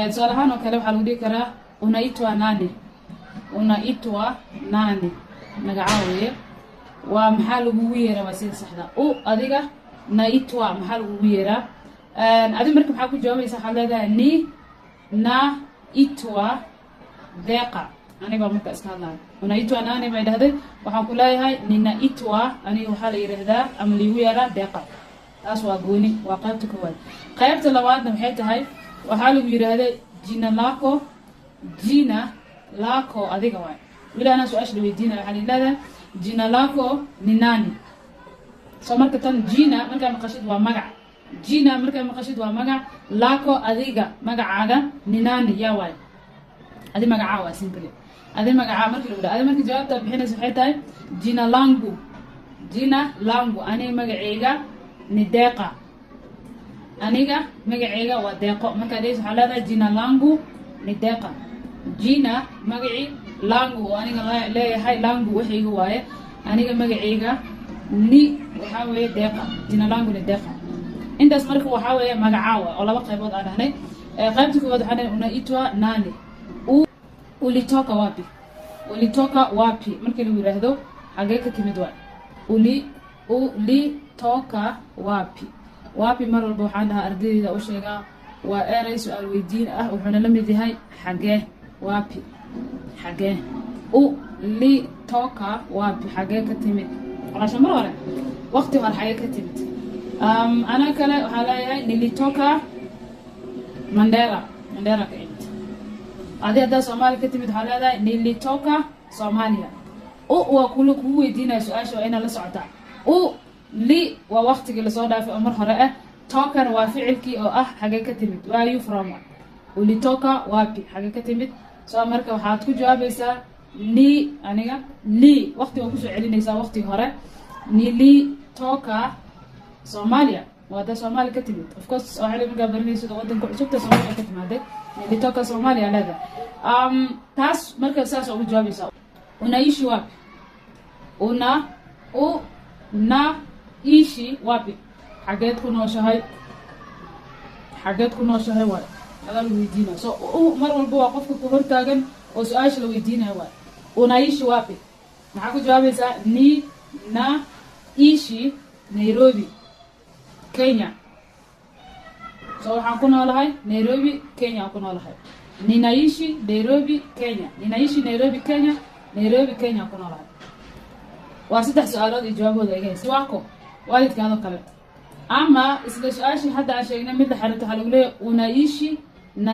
tusaalahaan oo kale waxaa lagu dhihi karaa unaitwa nani, unaitwa nani magacaa weeye. waa maxaa lagugu yeeraa waa sida saxda. adiga naitwa maxaa lagugu yeeraa. adiga marka maxaa ku jawaabaysa, waxaad leedahay ni na itwa deeqa. aniga marka iska hadlayo unaitwa nani bay dhahday, waxaan ku leeyahay nina itwa aniga waxaa la yiraahdaa ama liigu yeeraa deeqa. taas waa gooni, waa qaybta koowaad. qaybta labaadna waxay tahay waxaa lagu yiraahday jina lako, jina lako adiga waay. wili anaa su-aasha la weydiinaya waxaa leedahay jina lako ni nani. soo marka tan jina markaa maqashid waa magac, jina markaa maqashid waa magac, lako adiga magacaaga, ni nani yaa waay. adi magacaa waa simple. adi magacaa markii lagu dhaha adi markii jawaabta bixinaysa waxay tahay jina langu, jina langu aniga magaceyga ni deeqa. aniga magaceyga waa deeqo. markaa dhees waxaa leedahay jina langu ni deeqa. jina magaci, langu oo aniga leeyahay, langu waxayga waaye, aniga magaceyga ni waxaa weeye deeqa, jina langu ni deeqa. intaas marka waxaa weeye magacaa waa oo laba qaybood aan dhahnay. qaybta koowaad waxaa dhahnay unaitwa nani, ulitoka wapi. ulitoka wapi markii lagu yiraahdo xagee ka timid waay. ulitoka wapi. wapi mar walba waxaan dhahaa ardayda u sheegaa waa eray su-aal weydiin ah, wuxuuna la mid yahay xagee. wapi xagee. ulitoka wapi xagee ka timid. walaasha mar hore waqti hore xagee ka timid. ana kale waxaa leeyahay nilitoka Mandera. Mandera ka imid. adi haddaa Soomaaliya ka timid waxaa leedahay nilitoka Soomaaliya. waa kugu weydiinaya su-aasha waa inaad la socotaa. li waa waqtigii lasoo dhaafay oo mar hore ah. tokana waa ficilkii oo ah xagee ka timid. where are you from. ulitoka wapi xagee ka timid. soo marka waxaad ku jawaabaysaa ni aniga li waqti waa kusoo celinaysaa waqti hore. nilitoka Soomaaliya waa da Soomaaliya ka timid. of course waxaa markaa baranaysid wadanka cusubta Soomaaliya ka timaaday. nilitoka Soomaaliya leeda. taas marka saas ugu jawaabaysaa. unaishi wapi. unaishi wapi xageed ku nooshahay. xageed ku nooshahay waay adaa la weydiinaya. so mar walba waa qofka ku hortaagan oo su-aasha la weydiinaya waay. unaishi wapi maxaa ku jawaabaysaa ni na ishi Nairobi Kenya. so waxaan ku noolahay Nairobi Kenya aan ku noolahay. ninaishi Nairobi Kenya. ninaishi Nairobi Kenya. Nairobi Kenya aan ku noolahay. waa saddex su-aalood iyo jawaabooda eegay. siwaako waalidkaadoo kale ama isla su-aashii hadda aan sheegnay mid la xiriirto waxaa lagu leeyahay unaishi